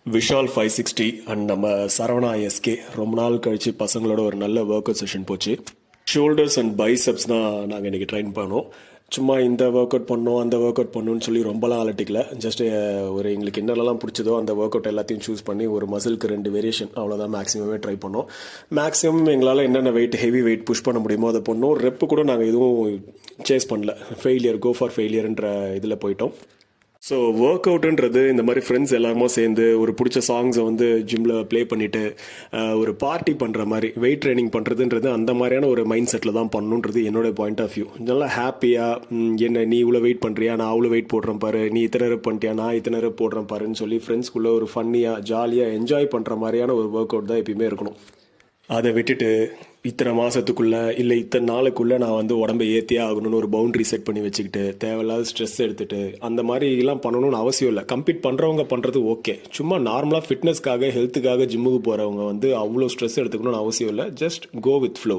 Vishal 560 and நம்ம Saravana SK ரொம்ப நாள் கழிச்சு பசங்களோட ஒரு நல்ல ஒர்க் அவுட் செஷன் போச்சு. ஷோல்டர்ஸ் அண்ட் பைசப்ஸ் தான் நாங்கள் இன்றைக்கி ட்ரைன் பண்ணோம். சும்மா இந்த ஒர்க் அவுட் பண்ணோம் அந்த ஒர்க் அவுட் பண்ணணும்னு சொல்லி ரொம்பலாம் அலட்டிக்கல. ஜஸ்ட் ஒரு எங்களுக்கு என்னெல்லாம் பிடிச்சதோ அந்த ஒர்க் அவுட் எல்லாத்தையும் சூஸ் பண்ணி ஒரு மசிலுக்கு 2 வேரியேஷன் அவ்வளோதான் மேக்ஸிமமே ட்ரை பண்ணோம். மேக்ஸிமம் எங்களால் என்னென்ன வெயிட் ஹெவி வெயிட் புஷ் பண்ண முடியுமோ அதை பண்ணோம். ரெப்பு கூட நாங்கள் எதுவும் சேஸ் பண்ணல. ஃபெயிலியர் கோ ஃபார் ஃபெயிலியர்ன்ற இதில் போயிட்டோம். ஸோ ஒர்க் அவுட்டுன்றது இந்த மாதிரி ஃப்ரெண்ட்ஸ் எல்லாருமே சேர்ந்து ஒரு பிடிச்ச சாங்ஸை வந்து ஜிம்மில் ப்ளே பண்ணிவிட்டு ஒரு பார்ட்டி பண்ணுற மாதிரி வெயிட் ட்ரைனிங் பண்ணுறதுன்றது அந்த மாதிரியான ஒரு மைண்ட் செட்டில் தான் பண்ணணுன்றது என்னோட பாயிண்ட் ஆஃப் வியூ. நல்லா ஹாப்பியாக என்ன நீ இவ்வளோ வெயிட் பண்ணுறியா, நான் அவ்வளோ வெயிட் போடுறேன் பாரு, நீ இத்தனை ரெப் பண்ணிட்டியா, நான் இத்தனை ரெப் போடுறேன் பாருன்னு சொல்லி ஃப்ரெண்ட்ஸ்குள்ளே ஒரு ஃபன்னியாக ஜாலியாக என்ஜாய் பண்ணுற மாதிரியான ஒரு ஒர்க் அவுட் தான் எப்பயுமே இருக்கணும். அதை விட்டுட்டு இத்தனை மாதத்துக்குள்ளே இல்லை இத்தனை நாளுக்குள்ளே நான் வந்து உடம்பை ஏற்றியே ஆகணும்னு ஒரு பவுண்ட்ரி செட் பண்ணி வச்சுக்கிட்டு தேவையில்லாத ஸ்ட்ரெஸ் எடுத்துகிட்டு அந்த மாதிரிலாம் பண்ணணும்னு அவசியம் இல்லை. கம்ப்ளீட் பண்ணுறவங்க பண்ணுறது ஓகே. சும்மா நார்மலாக ஃபிட்னஸ்க்காக ஹெல்த்துக்காக ஜிம்முக்கு போகிறவங்க வந்து அவ்வளோ ஸ்ட்ரெஸ் எடுத்துக்கணும்னு அவசியம் இல்லை. Just go with flow.